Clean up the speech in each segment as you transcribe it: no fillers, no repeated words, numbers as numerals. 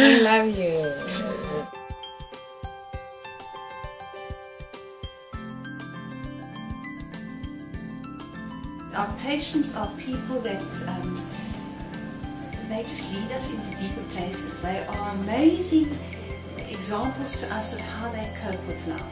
I love you. Our patients are people that they just lead us into deeper places. They are amazing examples to us of how they cope with life.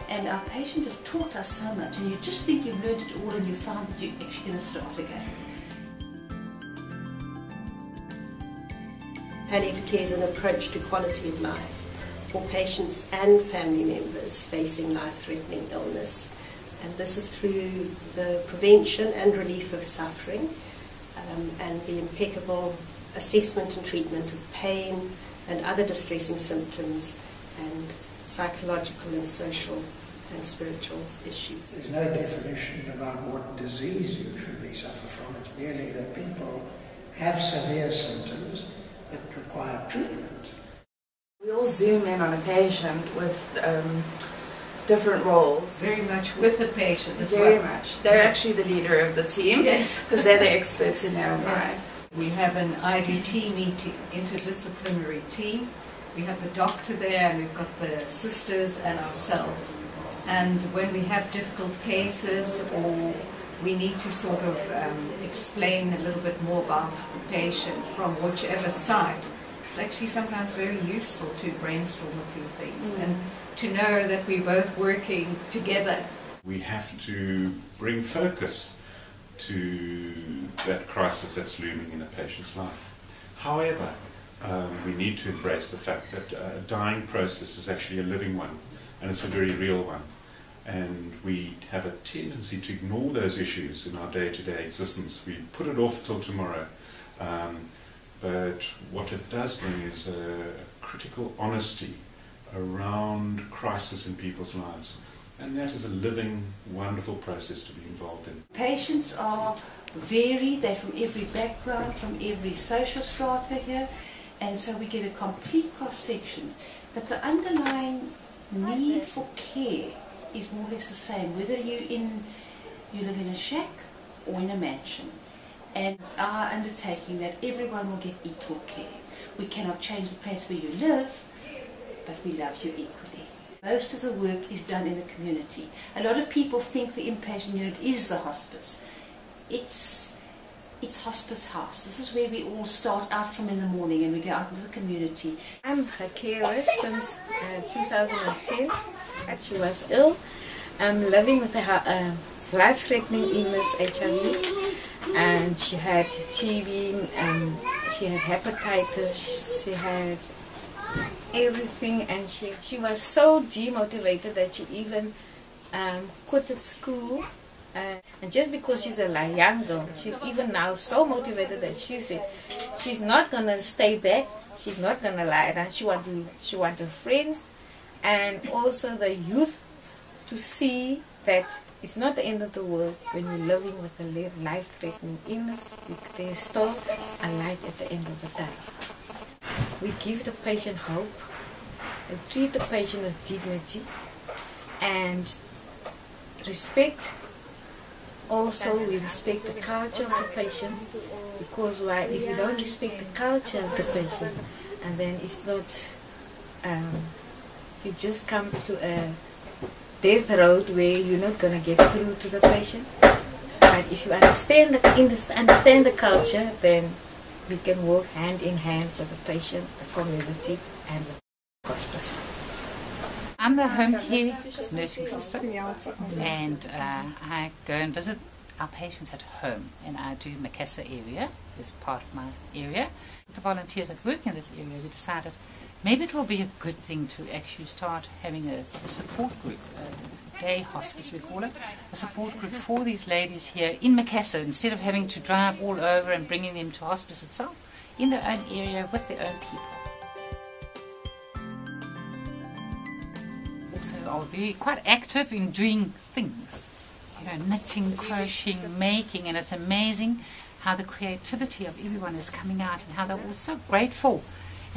And our patients have taught us so much, and you just think you've learned it all and you find that you're actually going to start again. Palliative care is an approach to quality of life for patients and family members facing life-threatening illness. And this is through the prevention and relief of suffering and the impeccable assessment and treatment of pain and other distressing symptoms and psychological and social and spiritual issues. There's no definition about what disease you usually suffer from. It's merely that people have severe symptoms that require treatment. We all zoom in on a patient with different roles. Very much with the patient as well. Very much. They're actually the leader of the team. Yes. Because they're the experts in their own life. We have an IDT meeting, interdisciplinary team. We have the doctor there, and we've got the sisters and ourselves. And when we have difficult cases, or we need to sort of explain a little bit more about the patient from whichever side, it's actually sometimes very useful to brainstorm a few things and to know that we're both working together. We have to bring focus to that crisis that's looming in a patient's life. However, we need to embrace the fact that a dying process is actually a living one, and it's a very real one. And we have a tendency to ignore those issues in our day-to-day existence. We put it off till tomorrow. But what it does bring is a critical honesty around crisis in people's lives. And that is a living, wonderful process to be involved in. Patients are varied, they're from every background, from every social strata here, and so we get a complete cross-section. But the underlying need for care is more or less the same, whether you live in a shack or in a mansion. And it's our undertaking that everyone will get equal care. We cannot change the place where you live, but we love you equally. Most of the work is done in the community. A lot of people think the inpatient unit is the hospice. It's hospice house. This is where we all start out from in the morning and we go out into the community. I'm her carer since 2010, and she was ill. I'm living with a life-threatening illness, HIV, and she had TB, and she had hepatitis, she had everything, and she was so demotivated that she even quitted school. And just because she's a young girl, she's even now so motivated that she said she's not going to stay back, she's not going to lie down, she want her friends and also the youth to see that it's not the end of the world when you're living with a life-threatening illness. There's still a light at the end of the tunnel. We give the patient hope and treat the patient with dignity and respect. Also, we respect the culture of the patient, because if you don't respect the culture of the patient, and then it's not, you just come to a death road where you're not going to get through to the patient. But if you understand the culture, then we can work hand in hand with the patient, the community, and the hospice. I'm the home care nursing sister, and I go and visit our patients at home, and I do Macassar area as part of my area. The volunteers that work in this area, we decided maybe it will be a good thing to actually start having a support group, a gay hospice we call it, a support group for these ladies here in Macassar, instead of having to drive all over and bringing them to hospice itself, in their own area with their own people. Also are quite active in doing things, you know, knitting, crocheting, making, and it's amazing how the creativity of everyone is coming out and how they're all so grateful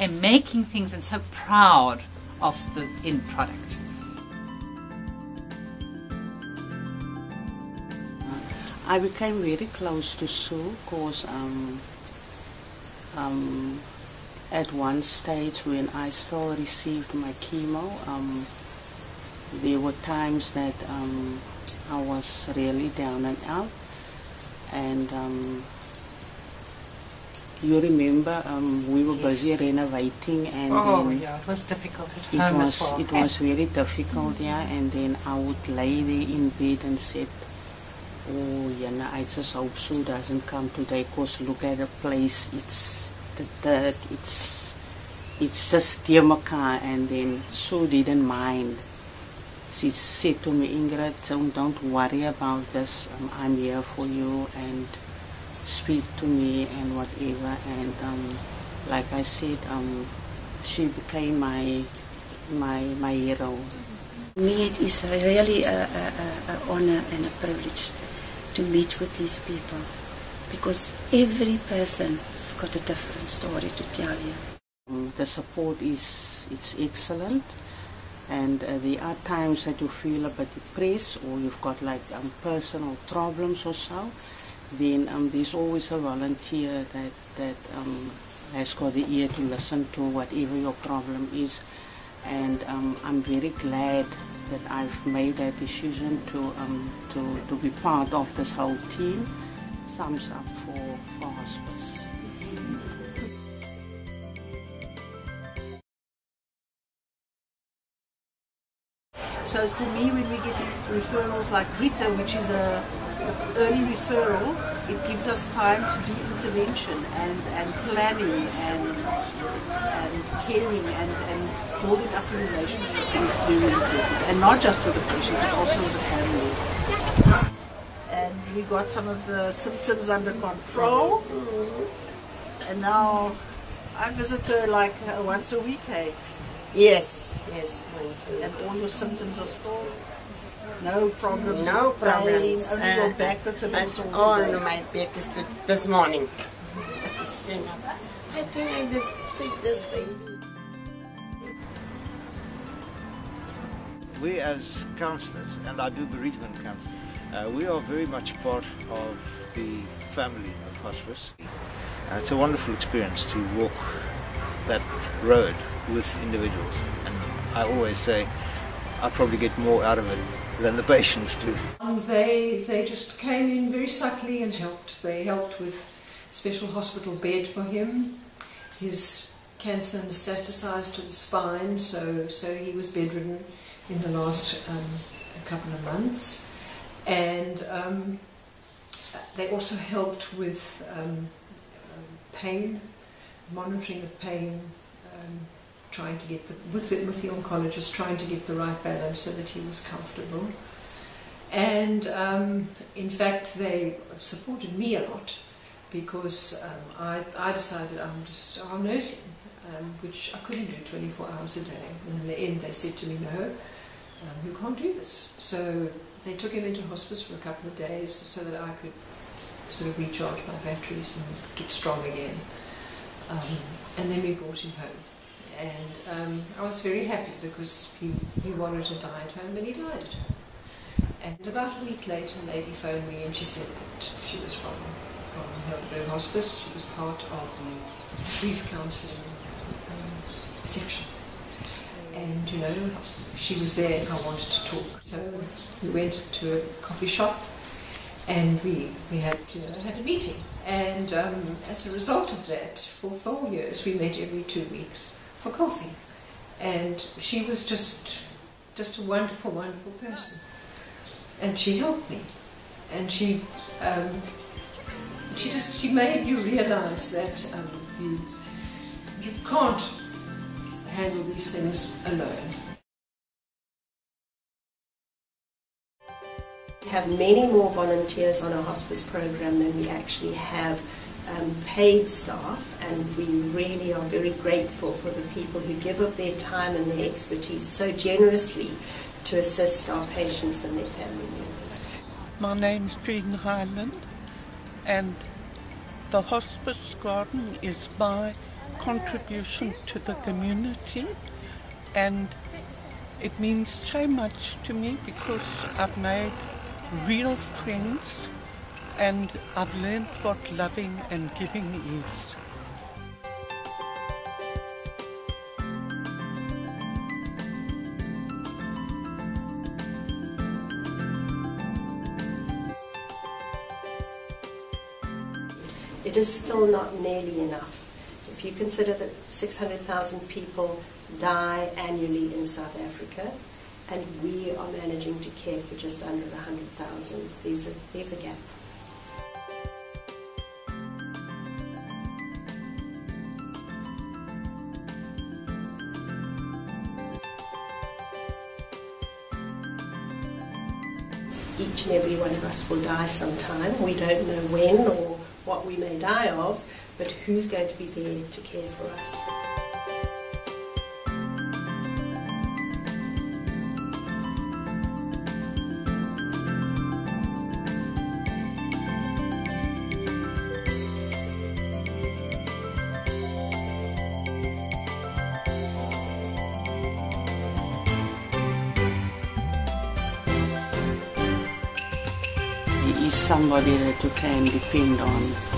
and making things and so proud of the end product. I became very close to Sue because at one stage when I still received my chemo, there were times that I was really down and out, and you remember we were busy renovating, and then yeah, it was difficult at home as well. It was very difficult, yeah, and then I would lay there in bed and said, oh, yeah, I just hope Sue doesn't come today, because look at the place, it's the dirt, it's just dear mekaar. And then Sue didn't mind. She said to me, Ingrid, don't worry about this, I'm here for you, and speak to me and whatever. And like I said, she became my hero. For me, it is really an honor and a privilege to meet with these people, because every person has got a different story to tell you. The support it's excellent, and there are times that you feel a bit depressed, or you've got like personal problems or so. Then there's always a volunteer that has got the ear to listen to whatever your problem is. And I'm very glad that I've made that decision to be part of this whole team. Thumbs up for hospice. So for me, when we get referrals like Rita, which is a early referral, it gives us time to do intervention and planning and caring and building up a relationship is very important. And not just with the patient, but also with the family. And we got some of the symptoms under control. And now I visit her like once a week, eh? Yes. And all your symptoms are still no problems. No problems. Only your back that's a bit sore. Oh, no, my back is this morning. Stand up. I think I did take this baby. We as counsellors, and I do bereavement counselling, we are very much part of the family of hospice. It's a wonderful experience to walk that road with individuals, and I always say I probably get more out of it than the patients do. They just came in very subtly and helped. They helped with special hospital bed for him. His cancer metastasized to the spine, so he was bedridden in the last couple of months. And they also helped with pain, monitoring of pain, trying to get with the oncologist, trying to get the right balance so that he was comfortable. And in fact, they supported me a lot, because I decided I'll nurse him, which I couldn't do 24 hours a day. And in the end, they said to me, no, you can't do this. So they took him into hospice for a couple of days so that I could sort of recharge my batteries and get strong again. And then we brought him home. And I was very happy, because he wanted to die at home, and he died at home. And about a week later, a lady phoned me and she said that she was from Helderberg Hospice. She was part of the grief counselling section. And, you know, she was there if I wanted to talk. So we went to a coffee shop and we had a meeting. And as a result of that, for 4 years, we met every 2 weeks for coffee. And she was just a wonderful, wonderful person. And she helped me. And she made you realize that you can't handle these things alone. We have many more volunteers on our hospice program than we actually have paid staff, and we really are very grateful for the people who give of their time and their expertise so generously to assist our patients and their family members. My name's Jean Hyland, and the hospice garden is my contribution to the community, and it means so much to me because I've made real friends and I've learned what loving and giving is. it is still not nearly enough. If you consider that 600,000 people die annually in South Africa, and we are managing to care for just under 100,000, there's a gap. Each and every one of us will die sometime. We don't know when or what we may die of, but who's going to be there to care for us? He is somebody that you can depend on.